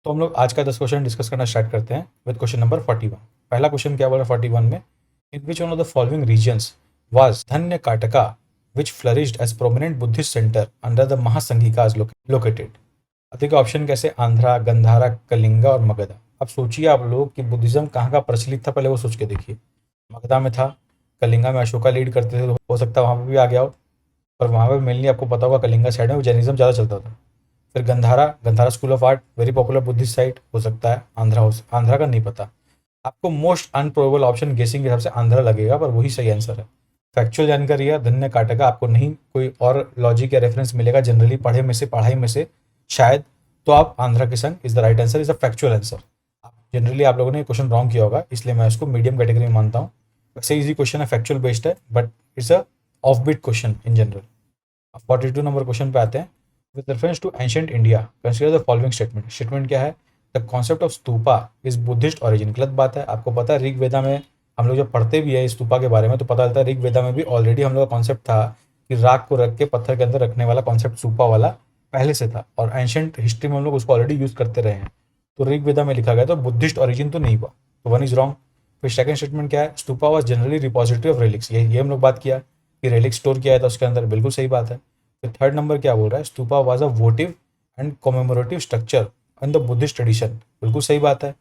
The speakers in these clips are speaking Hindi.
तो हम लोग आज का 10 क्वेश्चन डिस्कस करना स्टार्ट करते हैं विद क्वेश्चन नंबर 41। पहला क्वेश्चन क्या बोला 41 में, in which one of the following regions was Dhanyakataka which flourished as prominent Buddhist center under the Mahasanghikas located. अब देखिए ऑप्शन कैसे, आंध्रा, गंधारा, कलिंगा और मगधा। अब सोचिए आप लोग कि बुद्धिज्म कहाँ का प्रचलित था, पहले वो सोच के देखिए। मगधा में था, कलिंगा में अशोका लीड करते थे, तो हो सकता है वहाँ पे भी आ गया हो। पर वहाँ पे मेनली आपको पता होगा कलिंगा साइड में जैनिज्म ज़्यादा चलता था। फिर Gandhara, Gandhara school of art, very popular Buddhist site, हो सकता है आंध्रा हो, आंध्रा का नहीं पता। आपको मोस्ट अनप्रोबेबल ऑप्शन गेसिंग के हिसाब से आंध्रा लगेगा, पर वही सही आंसर है। फैक्चुअल जानकारी है, धन्य काटेगा, आपको नहीं कोई और लॉजिक या रेफरेंस मिलेगा जनरली पढ़ाई में से शायद, तो आप आंध्रा के संग is the right answer, is the factual answer. Generally आप लोगों ने क्वेश्चन रॉन्ग किया होगा, इसलिए मैं इसको मीडियम कैटेगरी में मानता हूँ। वैसे इजी क्वेश्चन है, फैक्चुअल बेस्ड है, but it's a off beat question in general. 42 number question पे आते हैं। With reference to ancient India consider the following statement. Statement क्या है, the concept of stupa is Buddhist origin. गलत बात है, आपको पता है ऋग वेदा में हम लोग जब पढ़ते भी है स्तूपा के बारे में तो पता चलता है ऋग वेदा में भी ऑलरेडी हम लोग का कॉन्सेप्ट था कि राख को रख के पत्थर के अंदर रखने वाला कॉन्सेप्ट स्तूपा वाला पहले से था, और एंशियंट हिस्ट्री में हम लोग उसको ऑलरेडी यूज करते रहे हैं। तो ऋग वेदा में लिखा गया तो बुद्धिस्ट ऑरिजिन तो नहीं हुआ, तो वन इज रॉन्ग। फिर सेकंड स्टेटमेंट क्या है, stupa was generally repository of relics, ये हम लोग बात किया कि रेलिक्स स्टोर किया था उसके अंदर, बिल्कुल सही बात है। फिर थर्ड नंबर क्या बोल रहा है, stupa was a वोटिव and commemorative structure in the Buddhist tradition, बिल्कुल सही बात है।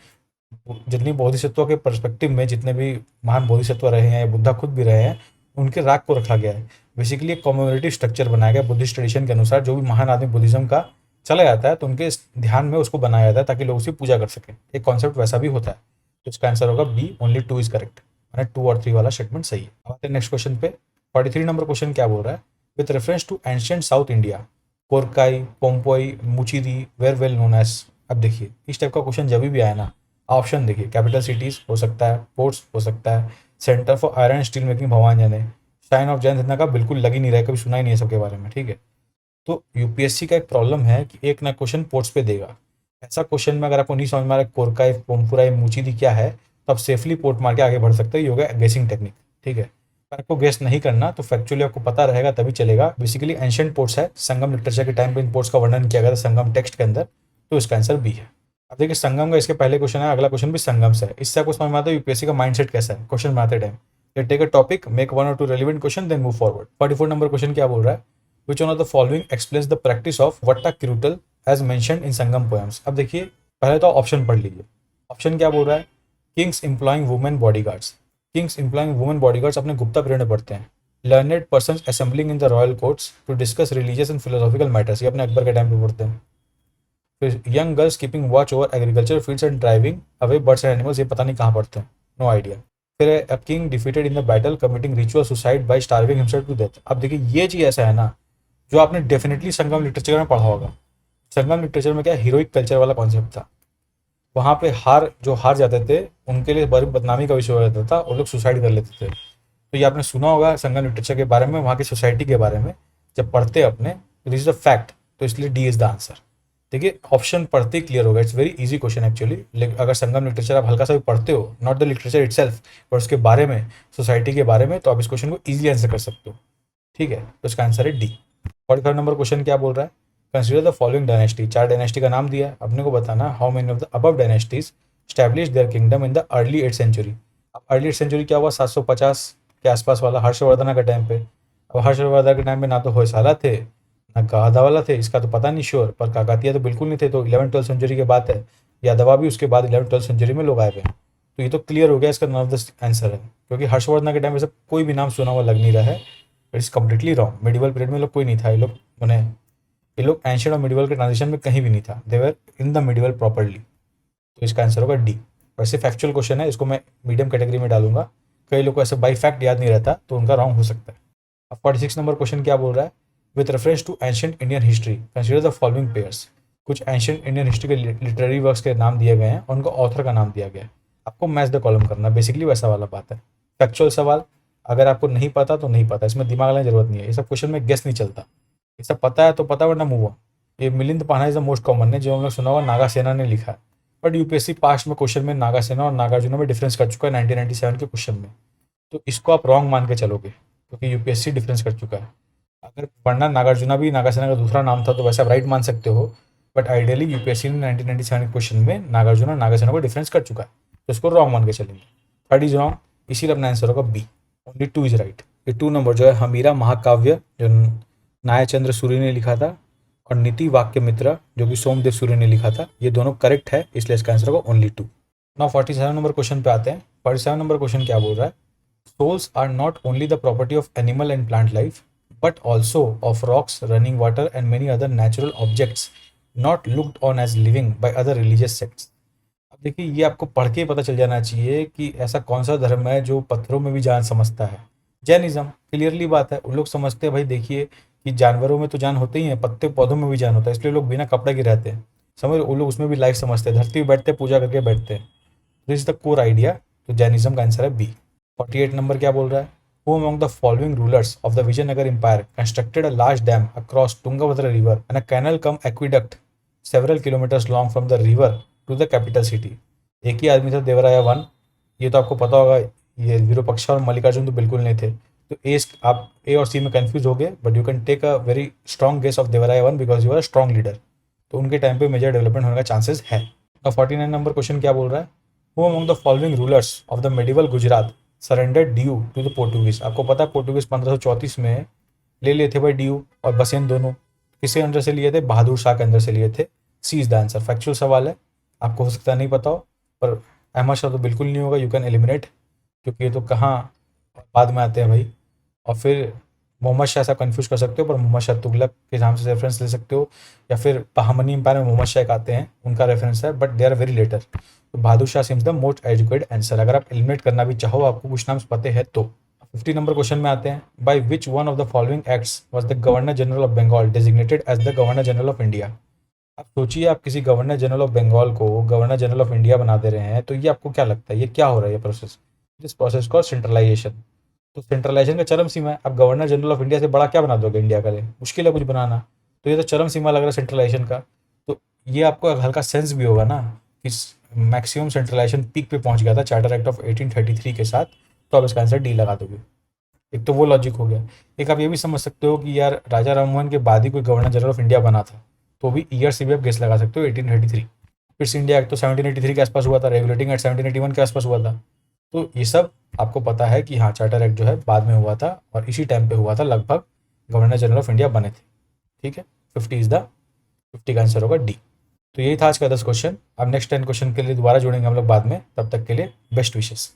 जितनी बोधिसत्व के पर्सपेक्टिव में जितने भी महान बोधिसत्व रहे हैं या बुद्धा खुद भी रहे हैं, उनके राग को रखा गया है। बेसिकली एक कॉमेमोरेटिव स्ट्रक्चर बनाया गया बुद्धिस्ट ट्रेडिशन के अनुसार, जो भी महान आदमी बुद्धिज्म का चला जाता है तो उनके ध्यान में उसको बनाया जाता है ताकि लोग उसकी पूजा कर सकें। एक कॉन्सेप्ट वैसा भी होता है, तो इसका आंसर होगा बी, ओनली 2 इज करेक्ट, मैंने 2 और 3 वाला स्टेटमेंट सही है। अब आते हैं नेक्स्ट क्वेश्चन पे। 43 नंबर क्वेश्चन क्या बोल रहा है, with reference to ancient South India Korkai, Pompoi, Muchiri were well known as. अब देखिए इस टाइप का क्वेश्चन जब भी आया ना, ऑप्शन देखिए, कैपिटल सिटीज हो सकता है, पोर्ट्स हो सकता है, centre for iron and steel making भगवान जाने, शाइन ऑफ जैन, इतना का बिल्कुल लग ही नहीं रहा है, कभी सुना ही नहीं है सबके बारे में, ठीक है। तो यूपीएससी का एक प्रॉब्लम है कि एक ना क्वेश्चन पोर्ट्स पे देगा। ऐसा क्वेश्चन में अगर आपको नहीं समझ में आ रहा है कोरकाई, पोम्पुराई, मुचिरी क्या है, तो आप सेफली पोर्ट मार के आगे बढ़ सकते हो, ये होगा गेसिंग टेक्निक, ठीक है। अगर आपको गेस नहीं करना तो फैक्चुअली आपको पता रहेगा तभी चलेगा। बेसिकली एंशियंट पोर्ट्स है, संगम लिटरेचर के टाइम पे इन पोर्ट्स का वर्णन किया गया था संगम टेक्स्ट के अंदर, तो इसका आंसर बी है। अब देखिए संगम का इसके पहले क्वेश्चन है, अगला क्वेश्चन भी संगम से है, इससे आपको समझ में आता है यूपीएससी का माइंडसेट कैसा है क्वेश्चन बनाते time. Take a topic, make 1 or 2 relevant question, then move forward. 44 number question क्या बोल रहा है, which one of the following explains the practice of Vatakkiruttal as mentioned in Sangam poems. अब देखिए पहले तो ऑप्शन पढ़ लीजिए। ऑप्शन क्या बोल रहा है, kings employing women bodyguards. Kings employing women bodyguards अपने गुप्ता पीरियड में पढ़ते हैं। Learned person assembling in the royal courts to discuss religious and philosophical matters, ये अपने अकबर के टाइम पे पढ़ते हैं। फिर young girls keeping watch over agriculture fields and driving away birds and animals, ये पता नहीं कहाँ पढ़ते हैं, नो आइडिया। फिर a king defeated in the battle committing ritual suicide by starving himself to death. अब देखिए ये चीज़ ऐसा है ना जो आपने डेफिनेटली संगम लिटरेचर में पढ़ा होगा। संगम लिटरेचर में क्या हीरोइक कल्चर वाला कॉन्सेप्ट था, वहाँ पे हार जाते थे उनके लिए बड़ी बदनामी का विषय हो जाता था, वो लोग सुसाइड कर लेते थे। तो ये आपने सुना होगा संगम लिटरेचर के बारे में, वहाँ की सोसाइटी के बारे में जब पढ़ते अपने, दिस इज द फैक्ट, तो इसलिए डी इज द आंसर। देखिए ऑप्शन पढ़ते ही क्लियर होगा, it's very easy question actually. लेकिन अगर संगम लिटरेचर आप हल्का सा भी पढ़ते हो, नॉट द लिटरेचर इटसेल्फ पर उसके बारे में, सोसाइटी के बारे में, तो आप इस क्वेश्चन को इजीली आंसर कर सकते हो, ठीक है। तो इसका आंसर है डी। 45 नंबर क्वेश्चन क्या बोल रहा है, consider the following dynasty. 4 dynasty का नाम दिया है, अपने को बताना how many of the above dynasties establish their kingdom in the early 8th century. अब अर्ली 8th सेंचुरी क्या हुआ, 750 के आसपास वाला हर्षवर्धन के टाइम पे। अब हर्षवर्धन के टाइम पे ना तो होयसाला थे ना गाधावाला थे, इसका तो पता नहीं श्योर, पर काकातिया तो बिल्कुल नहीं थे, तो 11th-12th सेंचुरी के बात है। यादवा भी उसके बाद 11th-12th सेंचुरी में लोग आए हुए हैं, तो ये तो क्लियर हो गया इसका नन ऑफ द आंसर है, क्योंकि हर्षवर्धन के टाइम में से कोई भी नाम सुना हुआ लग नहीं रहा है। It's completely wrong, medieval period में लोग कोई नहीं था, ये लोग एंशियंट और मिडिवल के ट्रांजिशन में कहीं भी नहीं था, देवर इन द मिडिवल प्रॉपरली, तो इसका आंसर होगा डी। वैसे फैक्चुअल क्वेश्चन है, इसको मैं मीडियम कैटेगरी में डालूंगा, कई लोग को ऐसे बाई फैक्ट याद नहीं रहता तो उनका रॉन्ग हो सकता है। अब 46 नंबर क्वेश्चन क्या बोल रहा है, with reference to ancient Indian history consider the following pairs. कुछ एंशियंट इंडियन हिस्ट्री के लिटरेरी वर्क्स के नाम दिए गए हैं और उनको ऑथर का नाम दिया गया है, आपको मैच द कॉलम करना, बेसिकली वैसा वाला बात है। फैक्चुअल सवाल, अगर आपको नहीं पता तो नहीं पता, इसमें दिमाग लगाने की जरूरत नहीं है, ये सब क्वेश्चन में गेस नहीं चलता, ये सब पता है तो पता, वरना मूव ऑन। ये मिलिंद पाना इज द मोस्ट कॉमन है, जो हम लोग सुना होगा नागा सेना ने लिखा है, बट यूपीएससी पास्ट में क्वेश्चन में नागा सेना और नागार्जुना में डिफरेंस कर चुका है 1997 के क्वेश्चन में, तो इसको आप रॉन्ग मान के चलोगे क्योंकि यूपीएससी डिफरेंस कर चुका है। अगर वरना नागार्जुना भी नागा सेना का दूसरा नाम था तो वैसे आप राइट मान सकते हो, बट आइडियली यूपीएससी ने 1997 के क्वेश्चन में नागार्जुन और नागासेना को डिफरेंस कर चुका है, तो इसको रॉन्ग मान के चलेंगे। थर्ड इज रॉन्ग, इसीलिए अपना आंसर होगा बी, ओनली 2 इज राइट। ये 2 नंबर जो है हमीरा महाकाव्य जो नायाचंद्र सूर्य ने लिखा था, और नीति वाक्य मित्र जो कि सोमदेव सूर्य ने लिखा था, ये दोनों करेक्ट है, इसलिए इसका आंसर होगा ओनली 2। नाउ 47 नंबर क्वेश्चन पे आते हैं। 47 नंबर क्वेश्चन क्या बोल रहा है, souls are not only the property of animal and plant life but also of rocks, running water and many other natural objects not looked on as living by other religious sects. अब देखिए, ये आपको पढ़ के पता चल जाना चाहिए कि ऐसा कौन सा धर्म है जो पत्थरों में भी जान समझता है। जैनिज्म, क्लियरली बात है, उन लोग समझते हैं भाई, देखिए कि जानवरों में तो जान होते ही है, पत्ते पौधों में भी जान होता है, इसलिए लोग बिना कपड़े के रहते हैं, समझ, वो लोग उसमें भी लाइफ समझते हैं, धरती पे बैठते हैं, पूजा करके बैठते हैं। This is the core idea, तो जैनिज्म का आंसर है बी। 48 नंबर क्या बोल रहा है, who among the following rulers of the Vijayanagara empire constructed a large dam across Tungabhadra river and a canal cum aqueduct several kilometres long from the river to the capital city. एक ही आदमी था, देवराया वन, ये तो आपको पता होगा, ये विरूपाक्षा और मल्लिकार्जुन तो बिल्कुल नहीं थे, तो आप ए और सी में कंफ्यूज हो गए, but you can take a very strong guess of Devaraya one because you are strong leader, तो उनके टाइम पे मेजर डेवलपमेंट होने का चांसेस है। अब 49 नंबर क्वेश्चन क्या बोल रहा है, who among the following rulers of the medieval Gujarat surrendered due to the Portuguese. आपको पता है पोर्टुगीज 1534 में ले लिए थे भाई ड्यू और बसेन दोनों, किसके अंडर से लिए थे, बहादुर शाह के अंदर से लिए थे। सी इज द आंसर। फैक्चुअल सवाल है, आपको हो सकता है नहीं पता हो, पर अहमद शाह तो बिल्कुल नहीं होगा, यू कैन एलिमिनेट, क्योंकि ये तो कहाँ बाद में आते हैं भाई। और फिर मोहम्मद शाह से कंफ्यूज कर सकते हो, पर मोहम्मद शाह तुगलक के नाम से रेफरेंस ले सकते हो, या फिर बहमनी एम्पायर में मोहम्मद शाह एक आते हैं, उनका रेफरेंस है, but they are very later. तो Bahadur Shah seems the most educated answer, अगर आप एलिमिनेट करना भी चाहो, आपको कुछ नाम पते हैं तो। 50 नंबर क्वेश्चन में आते हैं, by which one of the following acts was the governor general of Bengal designated as the governor general of India. आप सोचिए, आप किसी गवर्नर जनरल ऑफ बंगाल को गवर्नर जनरल ऑफ इंडिया बना दे रहे हैं, तो ये आपको क्या लगता है, ये क्या हो रहा है ये process, this process called centralization. तो सेंट्रलाइजेशन का चरम सीमा है, आप गवर्नर जनरल ऑफ इंडिया से बड़ा क्या बना दोगे इंडिया का लिए, मुश्किल है कुछ बनाना, तो ये तो चरम सीमा लग रहा है सेंट्रलाइजेशन का। तो ये आपको हल्का सेंस भी होगा ना कि मैक्सिमम सेंट्रलाइजेशन पीक पे पहुंच गया था चार्टर एक्ट ऑफ 1833 के साथ, तो आप इसका आंसर डी लगा दोगे। एक तो वो लॉजिक हो गया, एक आप ये भी समझ सकते हो कि यार राजा राममोहन के बाद ही कोई गवर्नर जनरल ऑफ इंडिया बना था, तो भी ईयर से भी आप गेस लगा सकते हो 1833। फिर इंडिया एक्ट तो 1783 के आसपास हुआ था, रेगुलेटिंग एक्ट 1781 के आसपास हुआ था, तो ये सब आपको पता है कि हाँ चार्टर एक्ट जो है बाद में हुआ था, और इसी टाइम पे हुआ था लगभग गवर्नर जनरल ऑफ इंडिया बने थे। ठीक है, 50 का आंसर होगा डी। तो यही था आज का 10 क्वेश्चन। अब नेक्स्ट 10 क्वेश्चन के लिए दोबारा जुड़ेंगे हम लोग बाद में, तब तक के लिए बेस्ट विशेस।